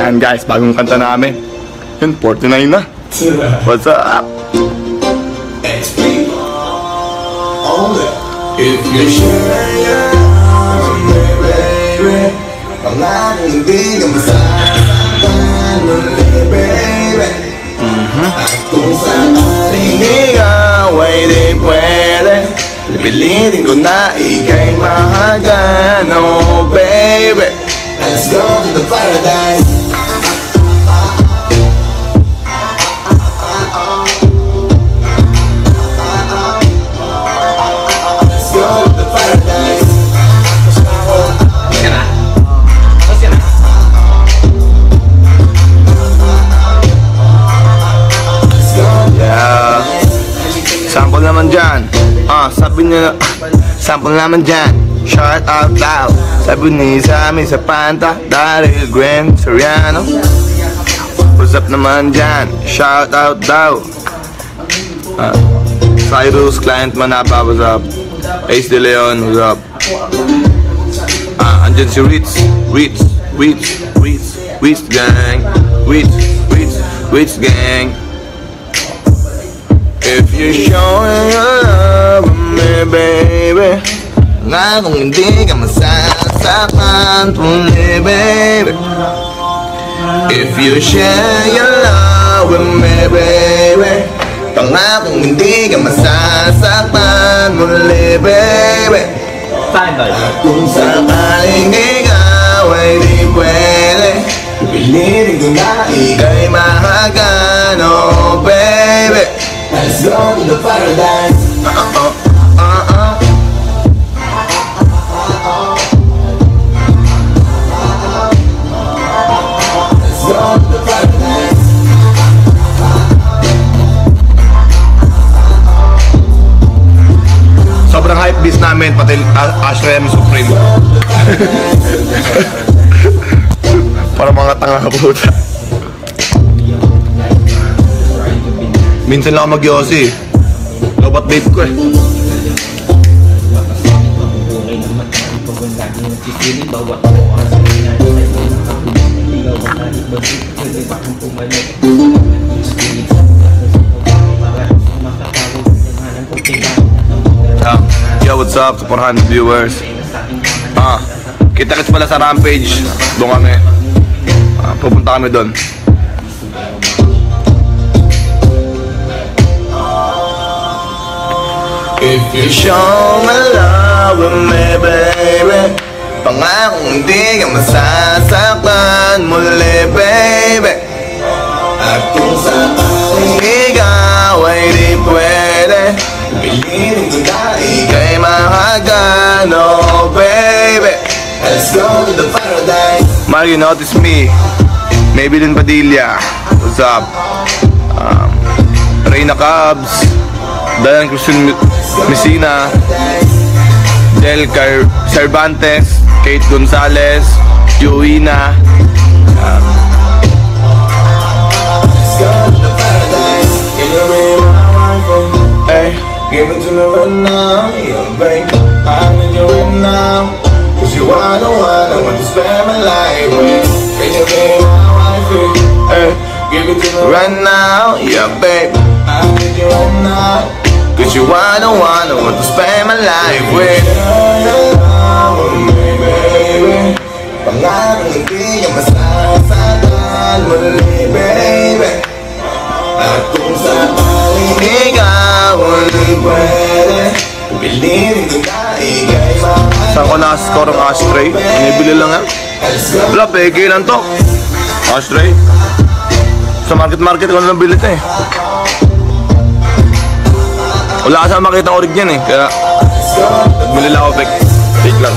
Ayan guys, bagong kanta namin. Yun, 49 na. What's up? If you share me, baby, pangarang hindi ka masasaktan ulit, baby. At kung sakaling ikaw ay di pwede, pipilitin ko na ika'y mahagan, oh baby. Let's go to the paradise. Sample naman dyan. Sabi niya, sample naman dyan. Shout out loud. Sabi ni sa amin sa Panta, Daryl Gwen Soriano. What's up naman dyan? Shout out daw. Cyrus, Client Manapa, what's up? Ace De Leon, what's up? Andyan si Ritz gang. Ritz gang. If you're showing your love to me, baby, nga kung hindi ka masasaktan tuloy, baby. If you share your love with me, baby, nga kung hindi ka masasaktan tuloy, baby. Kung sakaling ikaw ay di pwede, pilitin ko na ika'y mahagan, oh baby. Let's go to the paradise. Let's go to the paradise. Sobrang hype beast namin, pati Ashram Supreme. Para mga tanga puta. Minsan lang ako mag-yosi. Lobat babe ko eh. Yo, what's up sa 400 viewers? Kita-kits pala sa Rampage. Doon kami. Pupunta kami doon. If you show me love with me, baby, pangakong hindi ka masasaktan muli, baby. At kung sakaling ikaw ay di pwede, pilitin ko na ika'y mahagan, oh baby. Let's go to the paradise. Mark, you notice me. Maybe din Padilla. What's up? Reyna Cubs, Dayan Christian Messina, Del Cervantes, Kate Gonzalez, Joina. Hey, give it to me right now, yeah, babe. I need you right now, 'cause you are the one I want to spend my life with. Can you be my wife? Hey, give it to me right now, yeah, babe. I need you right now, 'cause you are the one I want to spend my life with. Baby, pangarang hindi ka masasaktan muli, baby. At kung sakaling ikaw ay pwede, pilitin ko na ika'y mahagan. Saan ko na-score ang ashtray? Nibili lang yan. Wala, peke lang to. Ashtray. Sa market ko na nabili ito eh. Wala ka saan makita orig yan eh. Kaya, bili lang ako, fake lang.